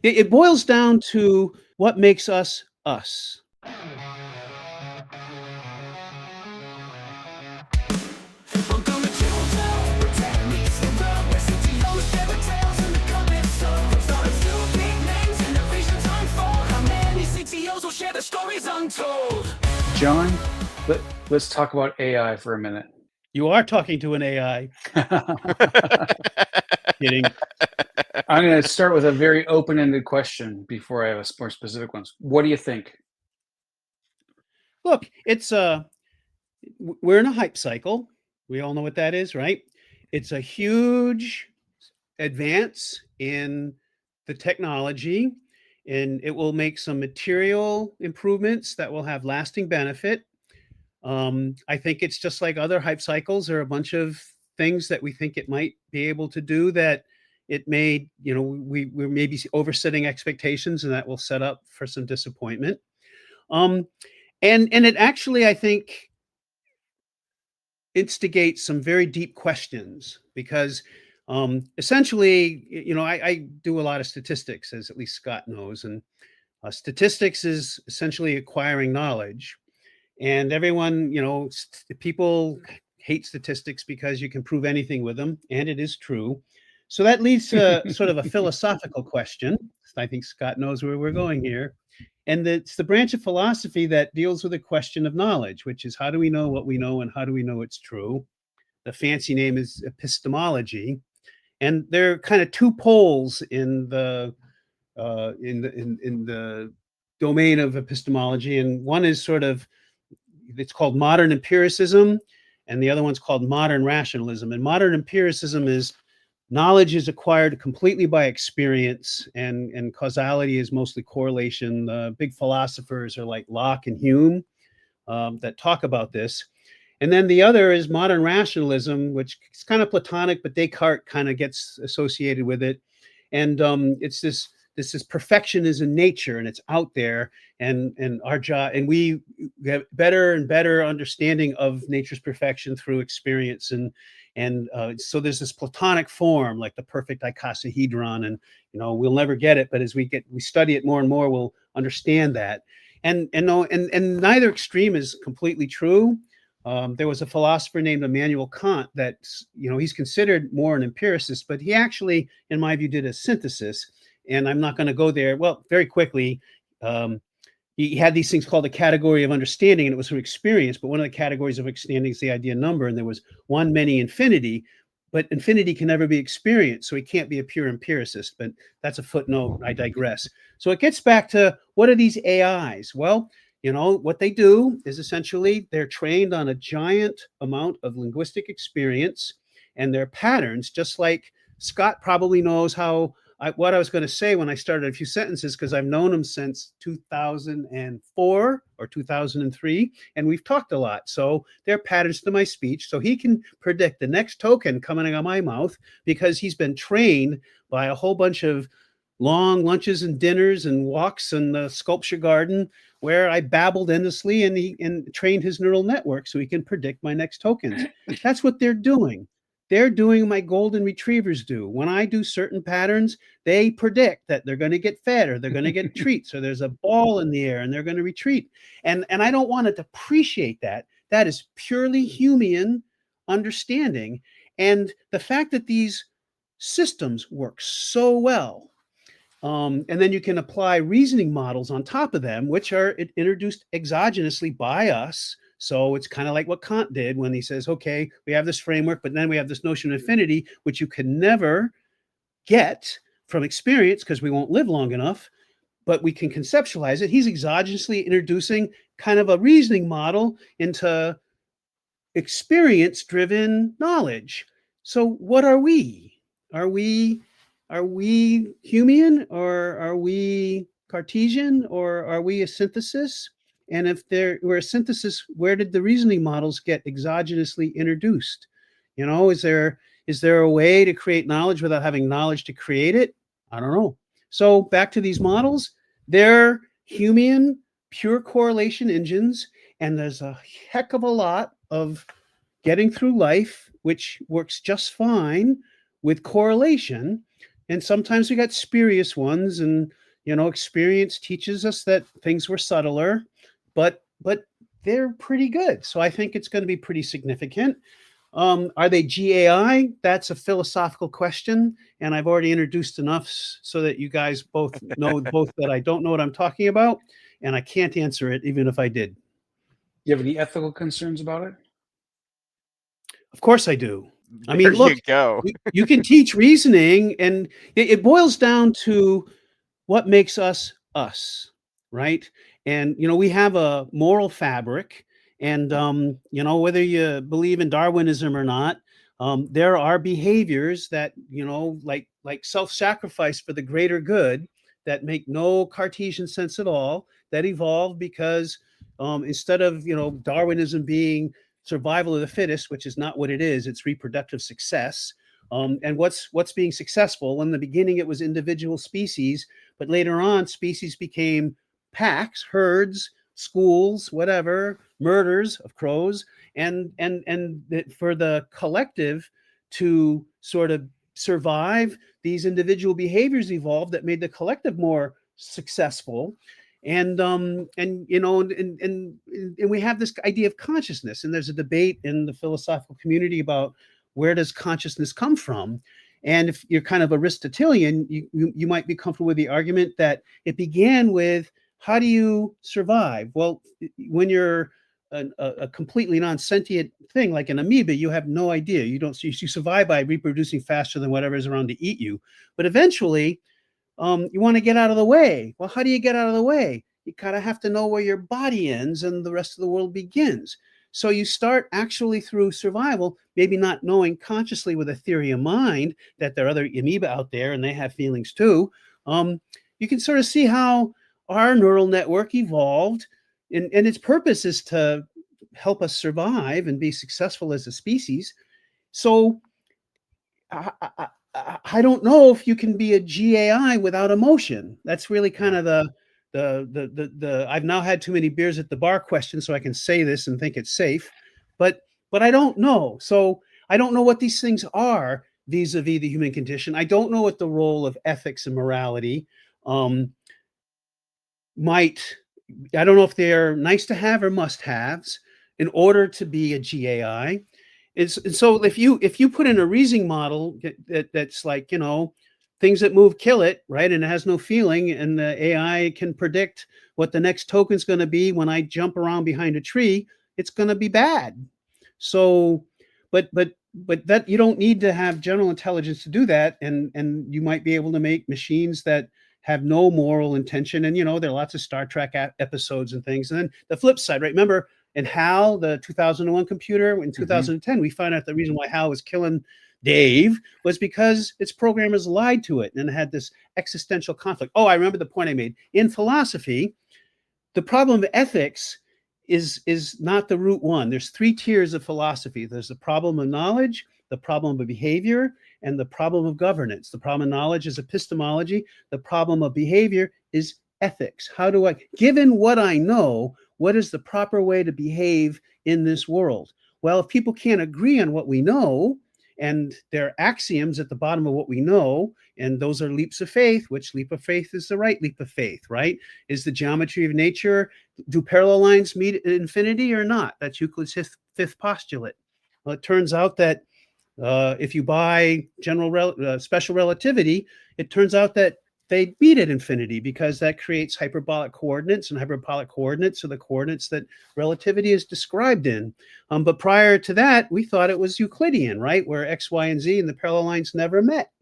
It boils down to what makes us us. I'm gonna chill down, protect me some love. Where CTOs share the tales and the comments. So start a few big names and the visions unfold. How many CTOs will share the stories untold? John, let's talk about AI for a minute. You are talking to an AI. Kidding. I'm going to start with a very open-ended question before I have more specific ones. What do you think? Look, it's we're in a hype cycle. We all know what that is, right? It's a huge advance in the technology, and it will make some material improvements that will have lasting benefit. I think it's just like other hype cycles. There are a bunch of things that we think it might be able to do that it may, we're maybe oversetting expectations, and that will set up for some disappointment. And it actually, I think, instigates some very deep questions because essentially, I do a lot of statistics, as at least Scott knows, and statistics is essentially acquiring knowledge. And everyone, people hate statistics because you can prove anything with them, and it is true. So that leads to sort of a philosophical question. I think Scott knows where we're going here. And it's the branch of philosophy that deals with the question of knowledge, which is how do we know what we know and how do we know it's true? The fancy name is epistemology. And there are kind of two poles in the domain of epistemology. And one is it's called modern empiricism, and the other one's called modern rationalism. And modern empiricism is knowledge is acquired completely by experience, and causality is mostly correlation. The big philosophers are like Locke and Hume that talk about this. And then the other is modern rationalism, which is kind of Platonic, but Descartes kind of gets associated with it. And it's this perfection is in nature, and it's out there, and our job, and we have better and better understanding of nature's perfection through experience, and so there's this Platonic form, like the perfect icosahedron, and we'll never get it, but as we study it more and more, we'll understand that. And neither extreme is completely true. There was a philosopher named Immanuel Kant that he's considered more an empiricist, but he actually, in my view, did a synthesis. And I'm not going to go there. Well, very quickly, he had these things called the category of understanding, and it was from experience. But one of the categories of understanding is the idea of number, and there was one, many, infinity. But infinity can never be experienced, so he can't be a pure empiricist. But that's a footnote. I digress. So it gets back to what are these AIs? Well, what they do is essentially they're trained on a giant amount of linguistic experience, and their patterns, just like Scott probably knows what I was going to say when I started a few sentences, because I've known him since 2004 or 2003, and we've talked a lot. So they're patterns to my speech. So he can predict the next token coming out of my mouth because he's been trained by a whole bunch of long lunches and dinners and walks in the sculpture garden where I babbled endlessly, and trained his neural network so he can predict my next tokens. That's what they're doing. They're doing my golden retrievers do. When I do certain patterns, they predict that they're going to get fed, or they're going to get treats, or there's a ball in the air and they're going to retreat. And I don't want to depreciate that. That is purely Humean understanding. And the fact that these systems work so well, and then you can apply reasoning models on top of them, which are introduced exogenously by us. So it's kind of like what Kant did when he says, okay, we have this framework, but then we have this notion of infinity, which you can never get from experience because we won't live long enough, but we can conceptualize it. He's exogenously introducing kind of a reasoning model into experience-driven knowledge. So what are we? Are we Humean, or are we Cartesian, or are we a synthesis? And if we're a synthesis, where did the reasoning models get exogenously introduced? Is there a way to create knowledge without having knowledge to create it? I don't know. So back to these models, they're Humean, pure correlation engines, and there's a heck of a lot of getting through life, which works just fine with correlation. and sometimes we got spurious ones, and experience teaches us that things were subtler, but they're pretty good. So I think it's going to be pretty significant. Are they GAI? That's a philosophical question, and I've already introduced enough so that you guys both know that I don't know what I'm talking about, and I can't answer it even if I did. You have any ethical concerns about it? Of course I do. I There mean, look, you go. you can teach reasoning, and it boils down to what makes us us, right? And we have a moral fabric, and whether you believe in Darwinism or not, there are behaviors that like self-sacrifice for the greater good that make no Cartesian sense at all, that evolve because instead of Darwinism being survival of the fittest, which is not what it is, it's reproductive success. And what's being successful? In the beginning, it was individual species, but later on, species became packs, herds, schools, whatever, murders of crows, and for the collective to sort of survive, these individual behaviors evolved that made the collective more successful. And we have this idea of consciousness, and there's a debate in the philosophical community about where does consciousness come from. And if you're kind of Aristotelian, you might be comfortable with the argument that it began with, how do you survive? Well, when you're a completely non-sentient thing like an amoeba, you have no idea. You survive by reproducing faster than whatever is around to eat you. But eventually, you want to get out of the way. Well, how do you get out of the way? You kind of have to know where your body ends and the rest of the world begins. So you start actually through survival, maybe not knowing consciously with a theory of mind that there are other amoeba out there and they have feelings too. You can sort of see how our neural network evolved, and its purpose is to help us survive and be successful as a species. So I don't know if you can be a GAI without emotion. That's really kind of the I've now had too many beers at the bar question, so I can say this and think it's safe, but I don't know. So I don't know what these things are vis-a-vis the human condition. I don't know what the role of ethics and morality I don't know if they're nice to have or must-haves in order to be a GAI. And so if you put in a reasoning model that's like, things that move kill it, right? And it has no feeling, and the AI can predict what the next token is going to be when I jump around behind a tree, it's going to be bad. So, but that you don't need to have general intelligence to do that, and you might be able to make machines that have no moral intention. And there are lots of Star Trek episodes and things. And then the flip side, right? Remember in HAL, the 2001 computer, in 2010, we found out the reason why HAL was killing Dave was because its programmers lied to it and it had this existential conflict. Oh, I remember the point I made. In philosophy, the problem of ethics is not the root one. There's 3 tiers of philosophy. There's the problem of knowledge, the problem of behavior, and the problem of governance. The problem of knowledge is epistemology. The problem of behavior is ethics. How do I, given what I know, what is the proper way to behave in this world? Well, if people can't agree on what we know, and there are axioms at the bottom of what we know, and those are leaps of faith. Which leap of faith is the right leap of faith, right? Is the geometry of nature, do parallel lines meet at infinity or not? That's Euclid's fifth postulate. Well, it turns out that if you buy special relativity, it turns out that they meet at infinity, because that creates hyperbolic coordinates, and hyperbolic coordinates are the coordinates that relativity is described in. But prior to that, we thought it was Euclidean, right? Where X, Y, and Z and the parallel lines never met.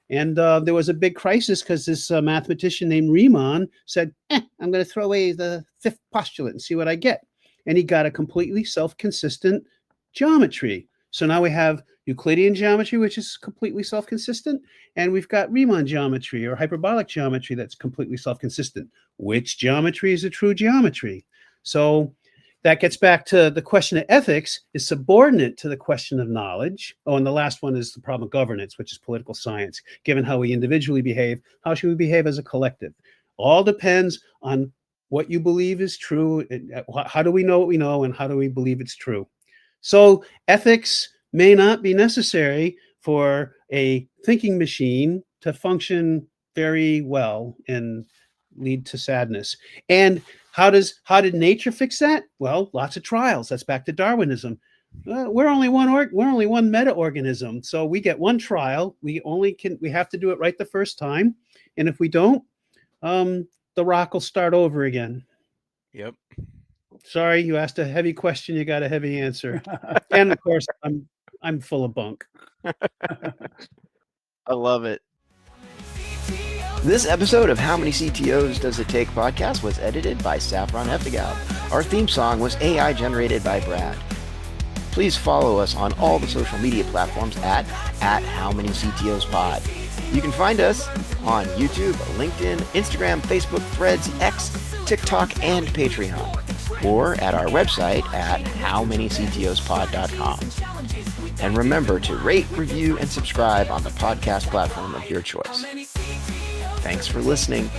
And there was a big crisis because this mathematician named Riemann said, I'm going to throw away the 5th postulate and see what I get. And he got a completely self-consistent geometry. So now we have Euclidean geometry, which is completely self-consistent, and we've got Riemann geometry or hyperbolic geometry that's completely self-consistent. Which geometry is a true geometry? So that gets back to the question of ethics is subordinate to the question of knowledge. Oh, and the last one is the problem of governance, which is political science. Given how we individually behave, how should we behave as a collective? All depends on what you believe is true. How do we know what we know, and how do we believe it's true? So ethics may not be necessary for a thinking machine to function very well and lead to sadness. And how did nature fix that? Well, lots of trials. That's back to Darwinism. We're only one meta-organism, so we get one trial. We have to do it right the first time, and if we don't, the rock will start over again. Yep. Sorry, you asked a heavy question. You got a heavy answer, and of course, I'm full of bunk. I love it. This episode of How Many CTOs Does It Take podcast was edited by Saffron Hefta-Gaub. Our theme song was AI generated by Brad. Please follow us on all the social media platforms at How Many CTOs Pod. You can find us on YouTube, LinkedIn, Instagram, Facebook, Threads, X, TikTok, and Patreon, or at our website at howmanyctospod.com. And remember to rate, review, and subscribe on the podcast platform of your choice. Thanks for listening.